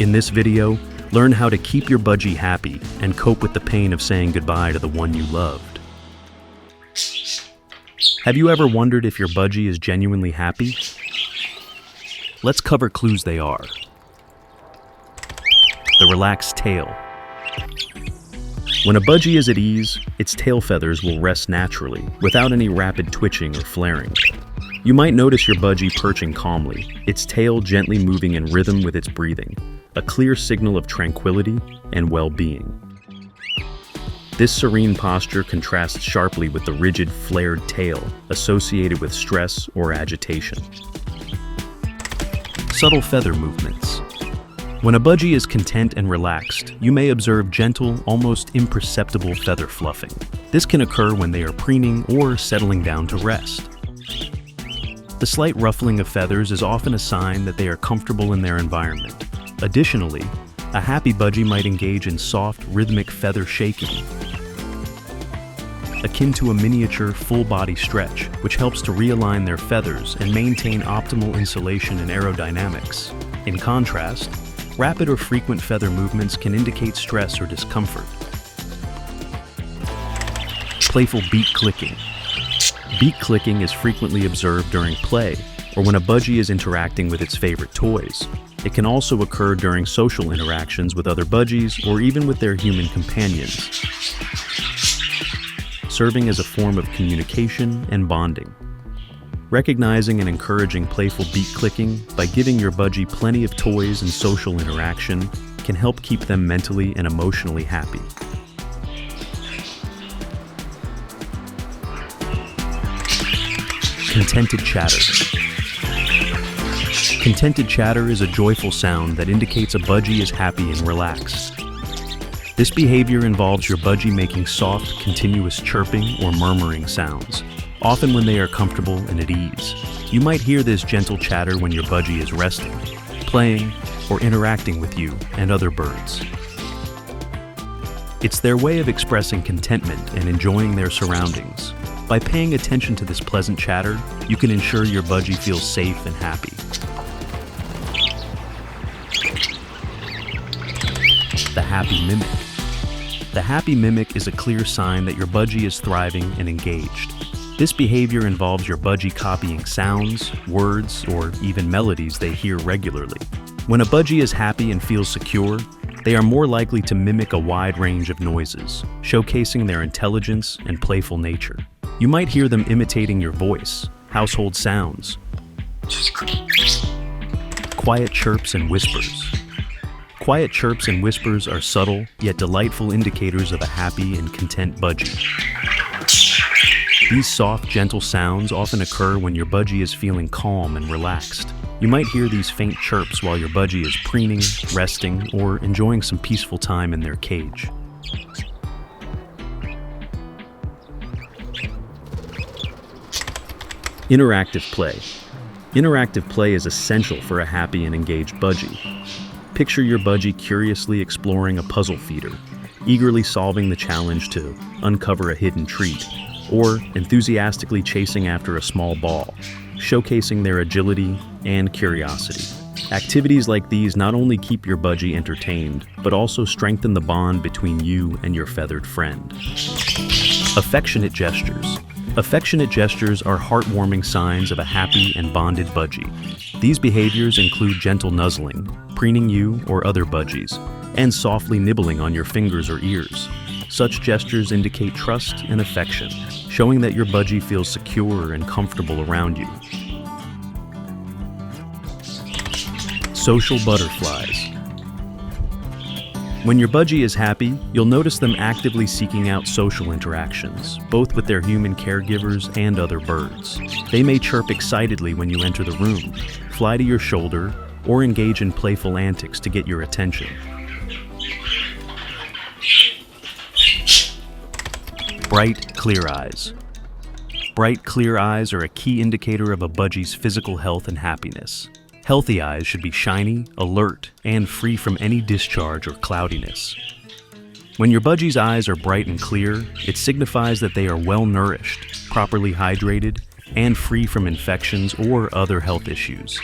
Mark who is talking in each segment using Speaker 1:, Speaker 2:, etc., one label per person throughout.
Speaker 1: In this video, learn how to keep your budgie happy and cope with the pain of saying goodbye to the one you loved. Have you ever wondered if your budgie is genuinely happy? Let's cover clues they are. The relaxed tail. When a budgie is at ease, its tail feathers will rest naturally, without any rapid twitching or flaring. You might notice your budgie perching calmly, its tail gently moving in rhythm with its breathing, a clear signal of tranquility and well-being. This serene posture contrasts sharply with the rigid, flared tail associated with stress or agitation. Subtle feather movements. When a budgie is content and relaxed, you may observe gentle, almost imperceptible feather fluffing. This can occur when they are preening or settling down to rest. The slight ruffling of feathers is often a sign that they are comfortable in their environment. Additionally, a happy budgie might engage in soft, rhythmic feather shaking, akin to a miniature full-body stretch, which helps to realign their feathers and maintain optimal insulation and aerodynamics. In contrast, rapid or frequent feather movements can indicate stress or discomfort. Playful beak clicking. Beak clicking is frequently observed during play or when a budgie is interacting with its favorite toys. It can also occur during social interactions with other budgies or even with their human companions, serving as a form of communication and bonding. Recognizing and encouraging playful beak clicking by giving your budgie plenty of toys and social interaction can help keep them mentally and emotionally happy. Contented chatter. Contented chatter is a joyful sound that indicates a budgie is happy and relaxed. This behavior involves your budgie making soft, continuous chirping or murmuring sounds, often when they are comfortable and at ease. You might hear this gentle chatter when your budgie is resting, playing, or interacting with you and other birds. It's their way of expressing contentment and enjoying their surroundings. By paying attention to this pleasant chatter, you can ensure your budgie feels safe and happy. The happy mimic. The happy mimic is a clear sign that your budgie is thriving and engaged. This behavior involves your budgie copying sounds, words, or even melodies they hear regularly. When a budgie is happy and feels secure, they are more likely to mimic a wide range of noises, showcasing their intelligence and playful nature. You might hear them imitating your voice, household sounds, quiet chirps and whispers. Quiet chirps and whispers are subtle yet delightful indicators of a happy and content budgie. These soft, gentle sounds often occur when your budgie is feeling calm and relaxed. You might hear these faint chirps while your budgie is preening, resting, or enjoying some peaceful time in their cage. Interactive play. Interactive play is essential for a happy and engaged budgie. Picture your budgie curiously exploring a puzzle feeder, eagerly solving the challenge to uncover a hidden treat, or enthusiastically chasing after a small ball, showcasing their agility and curiosity. Activities like these not only keep your budgie entertained, but also strengthen the bond between you and your feathered friend. Affectionate gestures. Affectionate gestures are heartwarming signs of a happy and bonded budgie. These behaviors include gentle nuzzling, preening you or other budgies, and softly nibbling on your fingers or ears. Such gestures indicate trust and affection, showing that your budgie feels secure and comfortable around you. Social butterflies. When your budgie is happy, you'll notice them actively seeking out social interactions, both with their human caregivers and other birds. They may chirp excitedly when you enter the room, fly to your shoulder, or engage in playful antics to get your attention. Bright, clear eyes. Bright, clear eyes are a key indicator of a budgie's physical health and happiness. Healthy eyes should be shiny, alert, and free from any discharge or cloudiness. When your budgie's eyes are bright and clear, it signifies that they are well-nourished, properly hydrated, and free from infections or other health issues.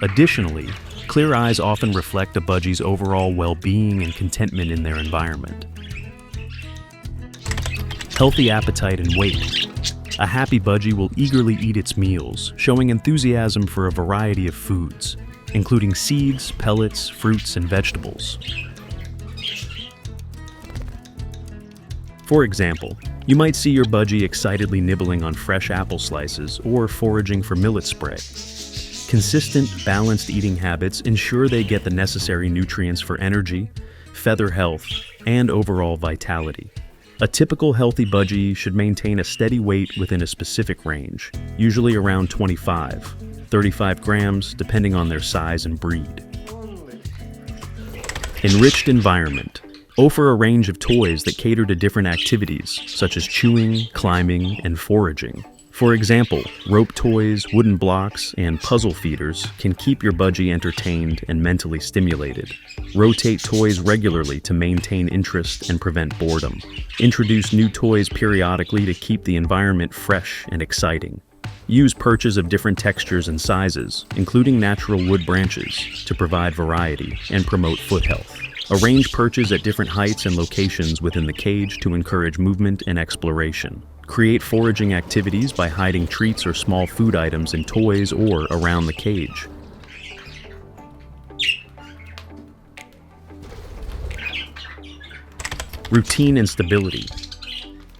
Speaker 1: Additionally, Clear eyes often reflect a budgie's overall well-being and contentment in their environment. Healthy appetite and weight. A happy budgie will eagerly eat its meals, showing enthusiasm for a variety of foods, including seeds, pellets, fruits, and vegetables. For example, you might see your budgie excitedly nibbling on fresh apple slices or foraging for millet spray. Consistent, balanced eating habits ensure they get the necessary nutrients for energy, feather health, and overall vitality. A typical healthy budgie should maintain a steady weight within a specific range, usually around 35 grams, depending on their size and breed. Enriched environment. Offer a range of toys that cater to different activities, such as chewing, climbing, and foraging. For example, rope toys, wooden blocks, and puzzle feeders can keep your budgie entertained and mentally stimulated. Rotate toys regularly to maintain interest and prevent boredom. Introduce new toys periodically to keep the environment fresh and exciting. Use perches of different textures and sizes, including natural wood branches, to provide variety and promote foot health. Arrange perches at different heights and locations within the cage to encourage movement and exploration. Create foraging activities by hiding treats or small food items in toys or around the cage. Routine and stability.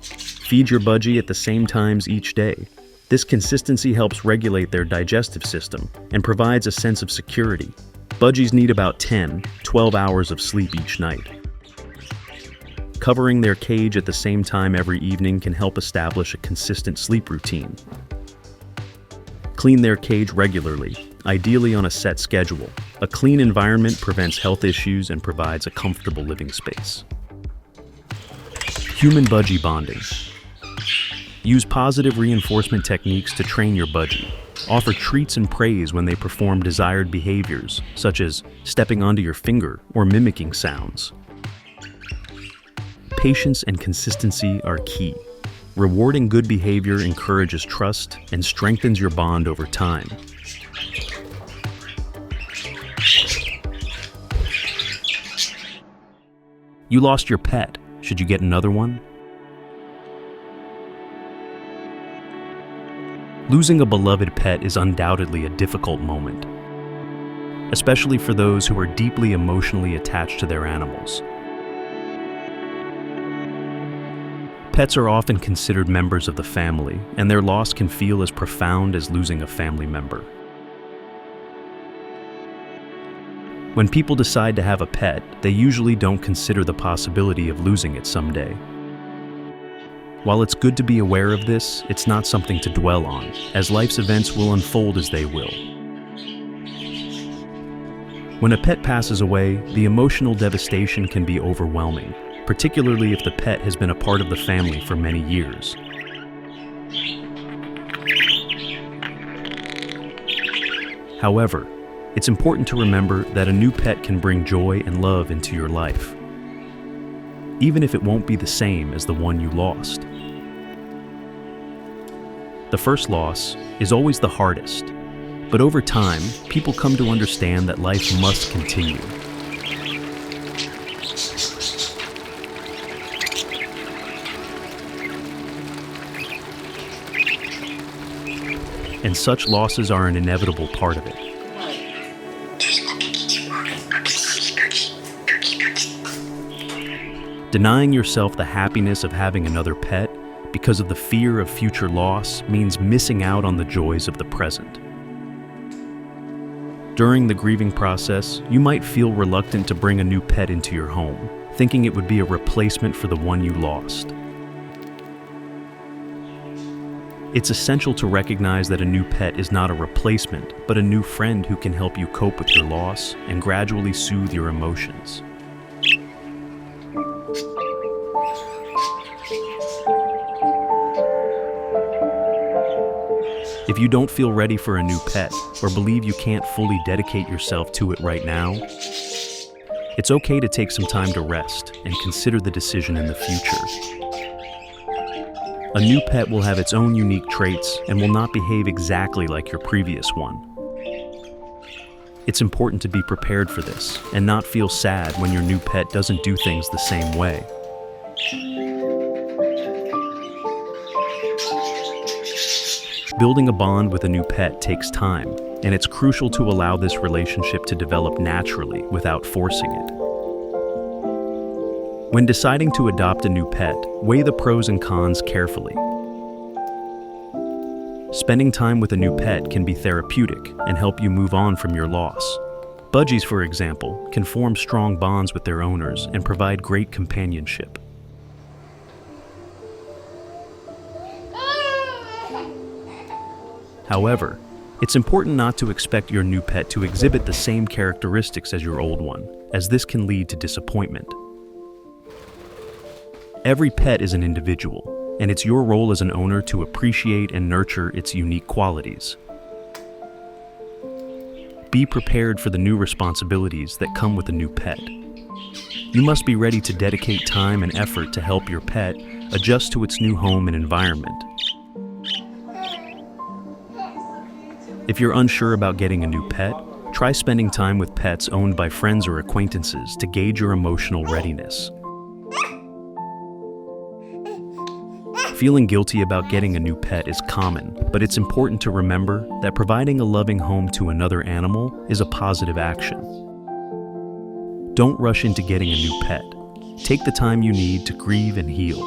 Speaker 1: Feed your budgie at the same times each day. This consistency helps regulate their digestive system and provides a sense of security. Budgies need about 10-12 hours of sleep each night. Covering their cage at the same time every evening can help establish a consistent sleep routine. Clean their cage regularly, ideally on a set schedule. A clean environment prevents health issues and provides a comfortable living space. Human budgie bonding. Use positive reinforcement techniques to train your budgie. Offer treats and praise when they perform desired behaviors, such as stepping onto your finger or mimicking sounds. Patience and consistency are key. Rewarding good behavior encourages trust and strengthens your bond over time. You lost your pet. Should you get another one? Losing a beloved pet is undoubtedly a difficult moment, especially for those who are deeply emotionally attached to their animals. Pets are often considered members of the family, and their loss can feel as profound as losing a family member. When people decide to have a pet, they usually don't consider the possibility of losing it someday. While it's good to be aware of this, it's not something to dwell on, as life's events will unfold as they will. When a pet passes away, the emotional devastation can be overwhelming, particularly if the pet has been a part of the family for many years. However, it's important to remember that a new pet can bring joy and love into your life, even if it won't be the same as the one you lost. The first loss is always the hardest, but over time, people come to understand that life must continue. And such losses are an inevitable part of it. Denying yourself the happiness of having another pet because of the fear of future loss means missing out on the joys of the present. During the grieving process, you might feel reluctant to bring a new pet into your home, thinking it would be a replacement for the one you lost. It's essential to recognize that a new pet is not a replacement, but a new friend who can help you cope with your loss and gradually soothe your emotions. If you don't feel ready for a new pet or believe you can't fully dedicate yourself to it right now, it's okay to take some time to rest and consider the decision in the future. A new pet will have its own unique traits and will not behave exactly like your previous one. It's important to be prepared for this and not feel sad when your new pet doesn't do things the same way. Building a bond with a new pet takes time, and it's crucial to allow this relationship to develop naturally without forcing it. When deciding to adopt a new pet, weigh the pros and cons carefully. Spending time with a new pet can be therapeutic and help you move on from your loss. Budgies, for example, can form strong bonds with their owners and provide great companionship. However, it's important not to expect your new pet to exhibit the same characteristics as your old one, as this can lead to disappointment. Every pet is an individual, and it's your role as an owner to appreciate and nurture its unique qualities. Be prepared for the new responsibilities that come with a new pet. You must be ready to dedicate time and effort to help your pet adjust to its new home and environment. If you're unsure about getting a new pet, try spending time with pets owned by friends or acquaintances to gauge your emotional readiness. Feeling guilty about getting a new pet is common, but it's important to remember that providing a loving home to another animal is a positive action. Don't rush into getting a new pet. Take the time you need to grieve and heal.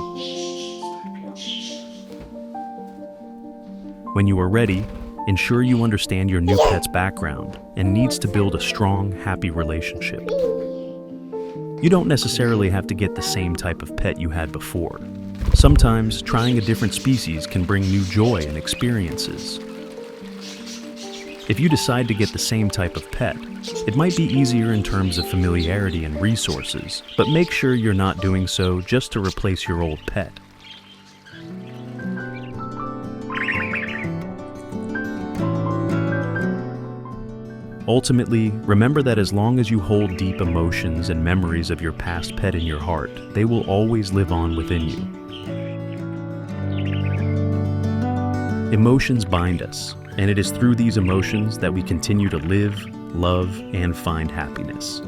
Speaker 1: When you are ready, ensure you understand your new pet's background and needs to build a strong, happy relationship. You don't necessarily have to get the same type of pet you had before. Sometimes trying a different species can bring new joy and experiences. If you decide to get the same type of pet, it might be easier in terms of familiarity and resources, but make sure you're not doing so just to replace your old pet. Ultimately, remember that as long as you hold deep emotions and memories of your past pet in your heart, they will always live on within you. Emotions bind us, and it is through these emotions that we continue to live, love, and find happiness.